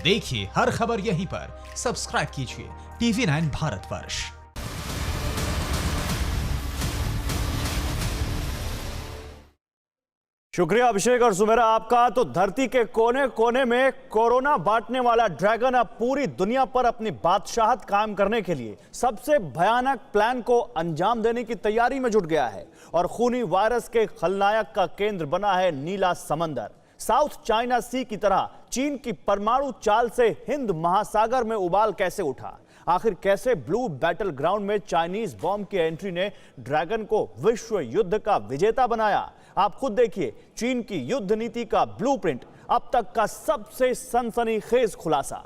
देखिए हर खबर यहीं पर। सब्सक्राइब कीजिए TV9 भारतवर्ष। शुक्रिया अभिषेक और सुमेरा आपका। तो धरती के कोने कोने में कोरोना बांटने वाला ड्रैगन अब पूरी दुनिया पर अपनी बादशाहत कायम करने के लिए सबसे भयानक प्लान को अंजाम देने की तैयारी में जुट गया है। और खूनी वायरस के खलनायक का केंद्र बना है नीला समंदर। साउथ चाइना सी की तरह चीन की परमाणु चाल से हिंद महासागर में उबाल कैसे उठा? आखिर कैसे ब्लू बैटल ग्राउंड में चाइनीज बॉम्ब की एंट्री ने ड्रैगन को विश्व युद्ध का विजेता बनाया? आप खुद देखिए चीन की युद्ध नीति का ब्लूप्रिंट, अब तक का सबसे सनसनीखेज खुलासा।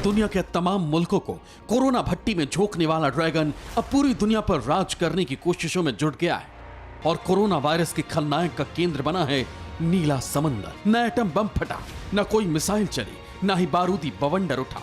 दुनिया के तमाम मुल्कों को कोरोना भट्टी में झोंकने वाला ड्रैगन अब पूरी दुनिया पर राज करने की कोशिशों में जुट गया है और कोरोना वायरस के खलनायक का केंद्र बना है नीला समंदर। न एटम बम फटा, न कोई मिसाइल चली, न ही बारूदी बवंडर उठा।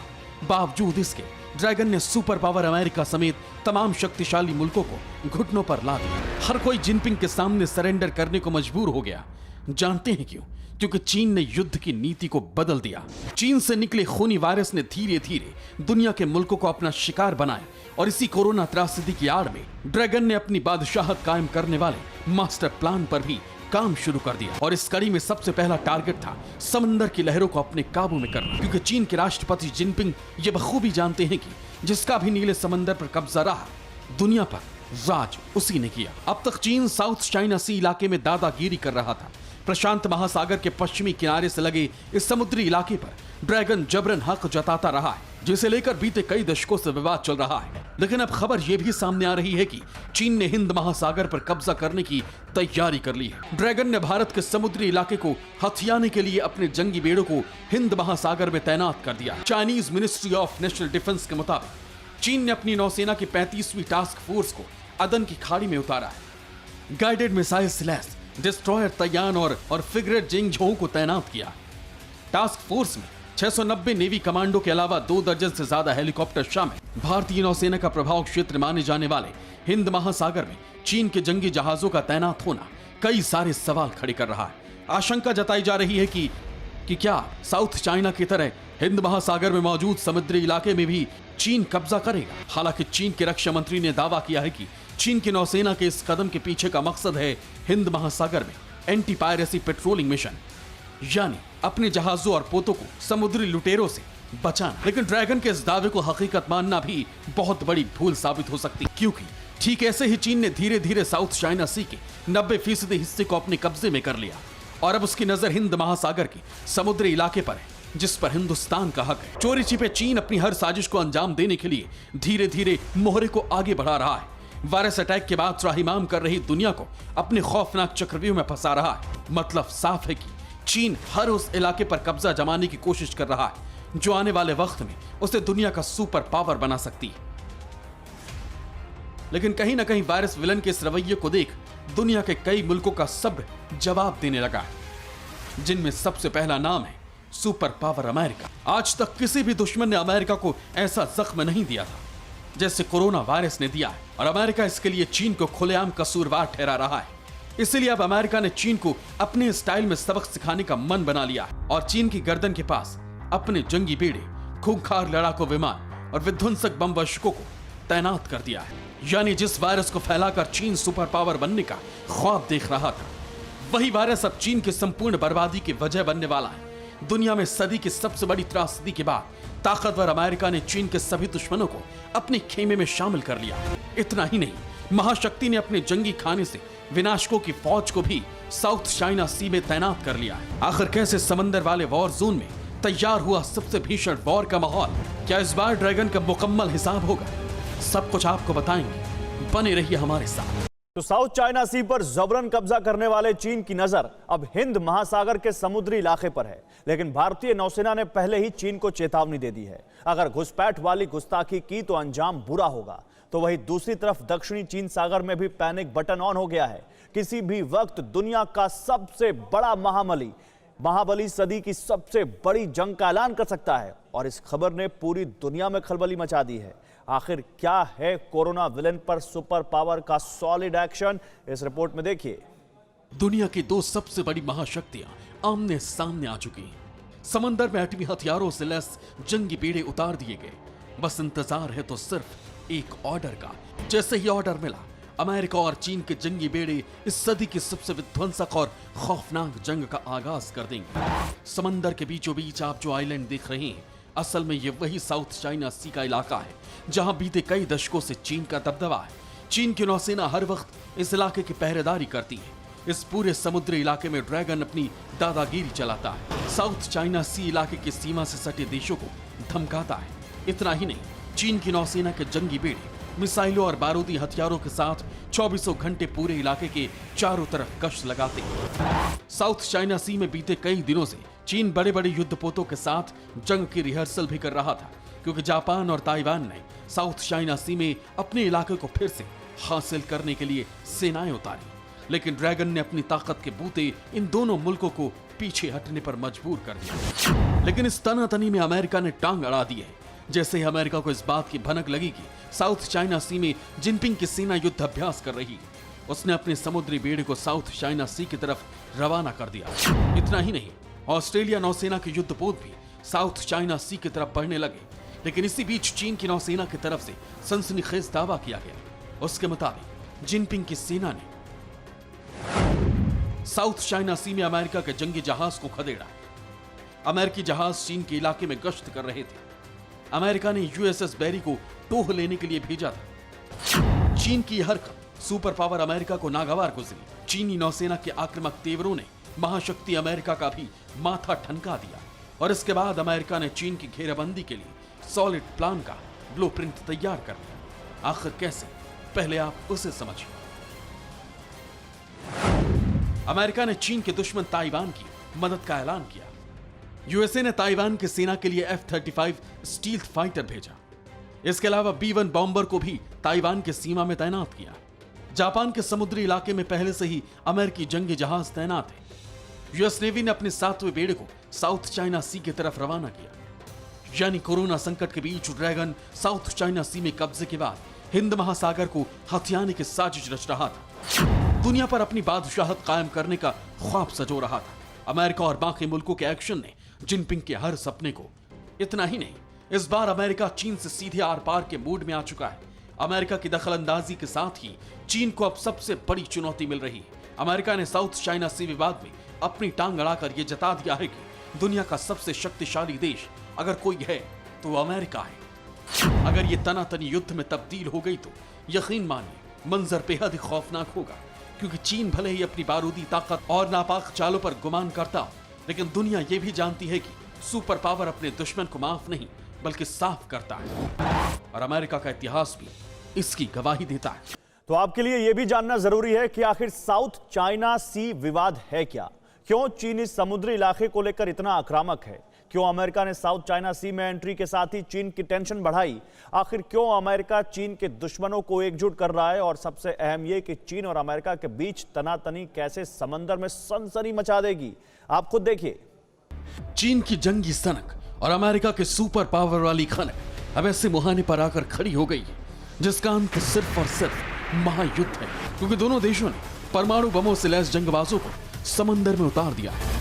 बावजूद इसके ड्रैगन ने सुपर पावर अमेरिका समेत तमाम शक्तिशाली मुल्कों को घुटनों पर ला दिया। हर कोई जिनपिंग के सामने सरेंडर करने को मजबूर हो गया। जानते हैं क्यों? क्योंकि चीन ने युद्ध की नीति को बदल दिया। चीन से निकले खूनी वायरस ने धीरे धीरे दुनिया के मुल्कों को अपना शिकार बनाया और इसी कोरोना त्रासदी की आड़ में ड्रैगन ने अपनी बादशाहत कायम करने वाले मास्टर प्लान पर भी काम शुरू कर दिया। और इस कड़ी में सबसे पहला टारगेट था समंदर की लहरों को अपने काबू में करना, क्योंकि चीन के राष्ट्रपति जिनपिंग ये बखूबी जानते हैं कि जिसका भी नीले समंदर पर कब्जा रहा, दुनिया पर राज उसी ने किया। अब तक चीन साउथ चाइना सी इलाके में दादागिरी कर रहा था। प्रशांत महासागर के पश्चिमी किनारे से लगे इस समुद्री इलाके पर ड्रैगन जबरन हक जताता रहा है, जिसे लेकर बीते कई दशकों से विवाद चल रहा है। लेकिन अब खबर यह भी सामने आ रही है कि चीन ने हिंद महासागर पर कब्जा करने की तैयारी कर ली है। ड्रैगन ने भारत के समुद्री इलाके को हथियाने के लिए अपने जंगी बेड़ों को हिंद महासागर में तैनात कर दिया। Chinese ministry of national defence के मुताबिक चीन ने अपनी नौसेना की 35वीं टास्क फोर्स को अदन की खाड़ी में उतारा है। गाइडेड मिसाइल से लैस डिस्ट्रॉयर तैयान और फ्रिगेट जिंगझोउ को तैनात किया। टास्क फोर्स में 690 नेवी कमांडो के अलावा 2 दर्जन से ज्यादा हेलीकॉप्टर शामिल। भारतीय नौसेना का प्रभाव क्षेत्र माने जाने वाले हिंद महासागर में चीन के जंगी जहाजों का तैनात होना कई सारे सवाल खड़े कर रहा है। आशंका जताई जा रही है कि क्या साउथ चाइना की तरह हिंद महासागर में मौजूद समुद्री इलाके में भी चीन कब्जा करेगा। हालांकि चीन के रक्षा मंत्री ने दावा किया है कि चीन की नौसेना के इस कदम के पीछे का मकसद है हिंद महासागर में एंटी पायरेसी पेट्रोलिंग मिशन, यानी अपने जहाजों और पोतों को समुद्री लुटेरों से बचाना। लेकिन ड्रैगन के इस दावे को हकीकत मानना भी बहुत बड़ी भूल साबित हो सकती, क्योंकि ठीक ऐसे ही चीन ने धीरे धीरे साउथ चाइना सी के 90% हिस्से को अपने कब्जे में कर लिया और अब उसकी नजर हिंद महासागर के समुद्री इलाके पर है, जिस पर हिंदुस्तान का हक है। चोरी छिपे चीन अपनी हर साजिश को अंजाम देने के लिए धीरे धीरे मोहरे को आगे बढ़ा रहा है। वायरस अटैक के बाद त्राहिमाम कर रही दुनिया को अपने खौफनाक चक्रव्यूह में फंसा रहा है। मतलब साफ है कि चीन हर उस इलाके पर कब्जा जमाने की कोशिश कर रहा है जो आने वाले वक्त में उसे दुनिया का सुपर पावर बना सकती है। लेकिन कहीं ना कहीं वायरस विलन के इस रवैये को देख दुनिया के कई मुल्कों का सब्र जवाब देने लगा है, जिनमें सबसे पहला नाम है सुपर पावर अमेरिका। आज तक किसी भी दुश्मन ने अमेरिका को ऐसा जख्म नहीं दिया था जैसे कोरोना वायरस ने दिया है, और अमेरिका इसके लिए चीन को खुलेआम कसूरवार ठहरा रहा है। इसलिए अब अमेरिका ने चीन को अपने स्टाइल में सबक सिखाने का मन बना लिया है और चीन की गर्दन के पास अपने जंगी बेड़े, खूंखार लड़ाकू विमान और विध्वंसक बम वर्षकों को तैनात कर दिया है। यानी जिस वायरस को फैलाकर चीन सुपर पावर बनने का ख्वाब देख रहा था, वही वायरस अब चीन की संपूर्ण बर्बादी की वजह बनने वाला है। दुनिया में सदी की सबसे बड़ी त्रासदी के बाद ताकतवर अमेरिका ने चीन के सभी दुश्मनों को अपने खेमे में शामिल कर लिया। इतना ही नहीं, महाशक्ति ने अपने जंगी खाने से विनाशकों की फौज को भी साउथ चाइना सी में तैनात कर लिया है। आखिर कैसे समंदर वाले वॉर जोन में तैयार हुआ सबसे भीषण वॉर का माहौल? क्या इस बार ड्रैगन का मुकम्मल हिसाब होगा? सब कुछ आपको बताएंगे, बने रहिए हमारे साथ। तो साउथ चाइना सी पर जबरन कब्जा करने वाले चीन की नजर अब हिंद महासागर के समुद्री इलाके पर है। लेकिन भारतीय नौसेना ने पहले ही चीन को चेतावनी दे दी है, अगर घुसपैठ वाली गुस्ताखी की तो अंजाम बुरा होगा। तो वहीं दूसरी तरफ दक्षिणी चीन सागर में भी पैनिक बटन ऑन हो गया है। किसी भी वक्त दुनिया का सबसे बड़ा महाबली सदी की सबसे बड़ी जंग का ऐलान कर सकता है, और इस खबर ने पूरी दुनिया में खलबली मचा दी है। आखिर क्या है कोरोना विलेन पर सुपर पावर का सॉलिड एक्शन, इस रिपोर्ट में देखिए। दुनिया की 2 सबसे बड़ी महाशक्तियां आमने सामने आ चुकी हैं। समंदर में एटमी हथियारों से लैस जंगी बेड़े उतार दिए गए। बस इंतजार है तो सिर्फ एक ऑर्डर का। जैसे ही ऑर्डर मिला, अमेरिका और चीन के जंगी बेड़े इस सदी की सबसे विध्वंसक और खौफनाक जंग का आगाज कर देंगे। समंदर के बीचों बीच आप जो आइलैंड देख रहे हैं, असल में ये वही साउथ चाइना सी का इलाका है जहां बीते कई दशकों से चीन का दबदबा है। चीन की नौसेना हर वक्त इस इलाके की पहरेदारी करती है। इस पूरे समुद्री इलाके में ड्रैगन अपनी दादागिरी चलाता है। साउथ चाइना सी इलाके की सीमा से सटे देशों को धमकाता है। इतना ही नहीं, चीन की नौसेना के जंगी बेड़े मिसाइलों और बारूदी हथियारों के साथ 24 घंटे पूरे इलाके के चारों तरफ गश्त लगाते हैं। साउथ चाइना सी में बीते कई दिनों से चीन बड़े बड़े युद्धपोतों के साथ जंग की रिहर्सल भी कर रहा था, क्योंकि जापान और ताइवान ने साउथ चाइना सी में अपने इलाके को फिर से हासिल करने के लिए सेनाएं उतारी। लेकिन ड्रैगन ने अपनी ताकत के बूते इन दोनों मुल्कों को पीछे हटने पर मजबूर कर दिया। लेकिन इस तनातनी में अमेरिका ने टांग अड़ा दी है। जैसे ही अमेरिका को इस बात की भनक लगी कि साउथ चाइना सी में जिनपिंग की सेना युद्ध अभ्यास कर रही, उसने अपने समुद्री बेड़े को साउथ चाइना सी की तरफ रवाना कर दिया। इतना ही नहीं, ऑस्ट्रेलिया नौसेना के युद्धपोत भी साउथ चाइना सी की तरफ बढ़ने लगे। लेकिन इसी बीच चीन की नौसेना की तरफ से सनसनीखेज दावा किया गया। उसके मुताबिक जिनपिंग की सेना ने साउथ चाइना सी में अमेरिका के जंगी जहाज को खदेड़ा। अमेरिकी जहाज चीन के इलाके में गश्त कर रहे थे। अमेरिका ने यूएसएस बैरी को टोह लेने के लिए भेजा था। चीन की हरकत सुपर पावर अमेरिका को नागवार गुजरी। चीनी नौसेना के आक्रामक तेवरों ने महाशक्ति अमेरिका का भी माथा ठनका दिया और इसके बाद अमेरिका ने चीन की घेराबंदी के लिए सॉलिड प्लान का ब्लूप्रिंट तैयार कर लिया। आखिर कैसे, पहले आप उसे समझिए। अमेरिका ने चीन के दुश्मन ताइवान की मदद का ऐलान किया। यूएसए ने ताइवान की सेना के लिए F-35 स्टील्थ फाइटर भेजा। इसके अलावा B-1 बॉम्बर को भी ताइवान के सीमा में तैनात किया। जापान के समुद्री इलाके में पहले से ही अमेरिकी जंगी जहाज तैनात है। यूएस नेवी ने अपने 7वें बेड़े को साउथ चाइना सी की तरफ रवाना किया। यानी कोरोना संकट के बीच ड्रैगन साउथ चाइना सी में कब्जे के बाद हिंद महासागर को हथियाने की साजिश रच रहा था। दुनिया पर अपनी बादशाहत कायम करने का ख्वाब सजो रहा था। अमेरिका और बाकी मुल्कों के एक्शन ने जिनपिंग के हर सपने को। इतना ही नहीं, इस बार अमेरिका चीन से सीधे आर पार के मूड में आ चुका है। अमेरिका की दखलंदाजी के साथ ही चीन को अब सबसे बड़ी चुनौती मिल रही है। अमेरिका ने साउथ चाइना सी विवाद में अपनी टांग अड़ाकर यह जता दिया है कि दुनिया का सबसे शक्तिशाली देश अगर कोई है तो अमेरिका है। अगर ये तनातनी युद्ध में तब्दील हो गई तो यकीन मानिए मंजर बेहद ही खौफनाक होगा, क्योंकि चीन भले ही अपनी बारूदी ताकत और नापाक चालों पर गुमान करता, लेकिन दुनिया ये भी जानती है कि सुपर पावर अपने दुश्मन को माफ नहीं बल्कि साफ करता है। और अमेरिका का इतिहास भी इसकी गवाही देता है। तो आपके लिए यह भी जानना जरूरी है कि आखिर साउथ चाइना सी विवाद है क्या? क्यों चीन इस समुद्री इलाके को लेकर इतना आक्रामक है? क्यों अमेरिका ने साउथ चाइना सी में एंट्री के साथ ही चीन की टेंशन बढ़ाई? आखिर क्यों अमेरिका चीन के दुश्मनों को एकजुट कर रहा है? और सबसे अहम यह कि चीन और अमेरिका के बीच तनातनी कैसे समंदर में सनसनी मचा देगी? आप खुद देखिए। चीन की जंगी सनक और अमेरिका के सुपर पावर वाली खनक अब ऐसे मुहाने पर आकर खड़ी हो गई है जिसका अंत सिर्फ और सिर्फ महायुद्ध है, क्योंकि दोनों देशों ने परमाणु बमों से लैस जंगबाजों को समंदर में उतार दिया है।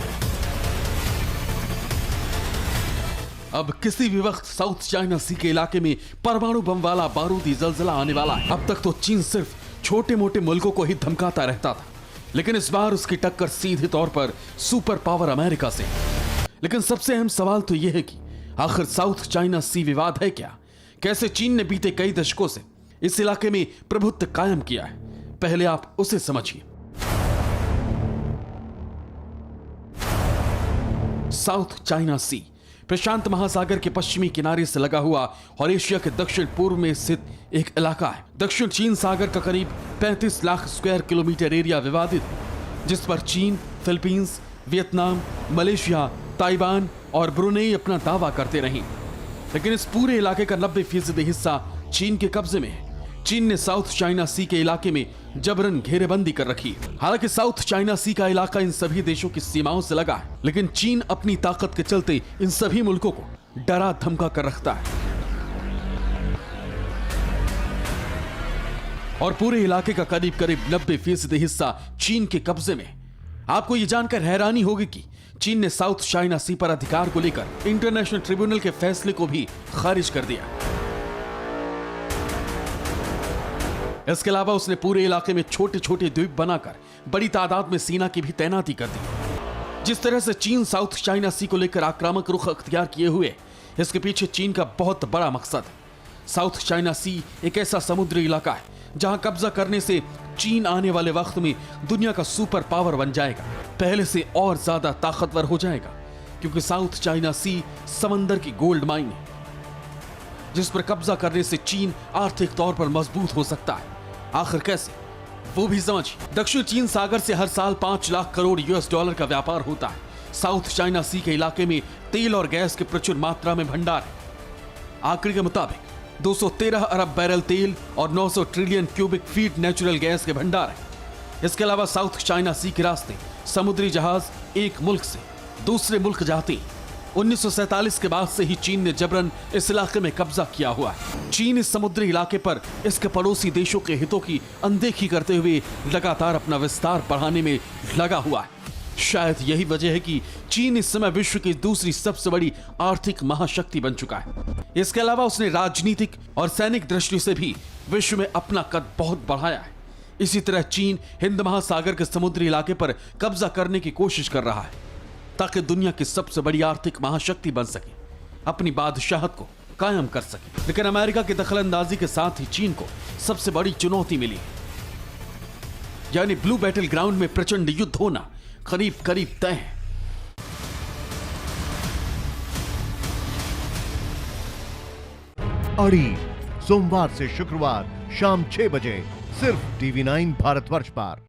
अब किसी भी वक्त साउथ चाइना सी के इलाके में परमाणु बम वाला बारूदी जलजला आने वाला है। अब तक तो चीन सिर्फ छोटे मोटे मुल्कों को ही धमकाता रहता था, लेकिन इस बार उसकी टक्कर सीधे तौर पर सुपर पावर अमेरिका से। लेकिन सबसे अहम सवाल तो यह है कि आखिर साउथ चाइना सी विवाद है क्या? कैसे चीन ने बीते कई दशकों से इस इलाके में प्रभुत्व कायम किया है? पहले आप उसे समझिए। साउथ चाइना सी प्रशांत महासागर के पश्चिमी किनारे से लगा हुआ और एशिया के दक्षिण पूर्व में स्थित एक इलाका है। दक्षिण चीन सागर का करीब 35 लाख स्क्वायर किलोमीटर एरिया विवादित है, जिस पर चीन, फिलीपींस, वियतनाम, मलेशिया, ताइवान और ब्रुनेई अपना दावा करते रहे। लेकिन इस पूरे इलाके का 90% हिस्सा चीन के कब्जे में है। चीन ने साउथ चाइना सी के इलाके में जबरन घेरेबंदी कर रखी है। हालांकि साउथ चाइना सी का इलाका इन सभी देशों की सीमाओं से लगा है, लेकिन चीन अपनी ताकत के चलते इन सभी मुल्कों को डरा धमका कर रखता है और पूरे इलाके का करीब 90% हिस्सा चीन के कब्जे में। आपको यह जानकर हैरानी होगी कि चीन ने साउथ चाइना सी पर अधिकार को लेकर इंटरनेशनल ट्रिब्यूनल के फैसले को भी खारिज कर दिया। इसके अलावा उसने पूरे इलाके में छोटे छोटे द्वीप बनाकर बड़ी तादाद में सेना की भी तैनाती कर दी। जिस तरह से चीन साउथ चाइना सी को लेकर आक्रामक रुख अख्तियार किए हुए, इसके पीछे चीन का बहुत बड़ा मकसद है। साउथ चाइना सी एक ऐसा समुद्री इलाका है जहां कब्जा करने से चीन आने वाले वक्त में दुनिया का सुपर पावर बन जाएगा, पहले से और ज्यादा ताकतवर हो जाएगा, क्योंकि साउथ चाइना सी समंदर की गोल्ड माइन है जिस पर कब्जा करने से चीन आर्थिक तौर पर मजबूत हो सकता है। आखिर कैसे, वो भी समझिए। दक्षिण चीन सागर से हर साल 5 लाख करोड़ $US का व्यापार होता है। साउथ चाइना सी के इलाके में तेल और गैस के प्रचुर मात्रा में भंडार है। आंकड़े के मुताबिक 213 अरब बैरल तेल और 900 trillion cubic feet natural gas के भंडार है। इसके अलावा साउथ चाइना सी के रास्ते समुद्री जहाज एक मुल्क से दूसरे मुल्क जाते हैं। 1947 के बाद से ही चीन ने जबरन इस इलाके में कब्जा किया हुआ है। चीन इस समुद्री इलाके पर इसके पड़ोसी देशों के हितों की अनदेखी करते हुए लगातार अपना विस्तार बढ़ाने में लगा हुआ है। शायद यही वजह है कि चीन इस समय विश्व की दूसरी सबसे बड़ी आर्थिक महाशक्ति बन चुका है। इसके अलावा उसने राजनीतिक और सैनिक दृष्टि से भी विश्व में अपना कद बहुत बढ़ाया है। इसी तरह चीन हिंद महासागर के समुद्री इलाके पर कब्जा करने की कोशिश कर रहा है ताकि दुनिया की सबसे बड़ी आर्थिक महाशक्ति बन सके, अपनी बादशाहत को कायम कर सके। लेकिन अमेरिका की दखलंदाजी के साथ ही चीन को सबसे बड़ी चुनौती मिली है, यानी ब्लू बैटल ग्राउंड में प्रचंड युद्ध होना करीब करीब तय है। अड़ी सोमवार से शुक्रवार शाम 6 बजे सिर्फ TV9 भारतवर्ष पर।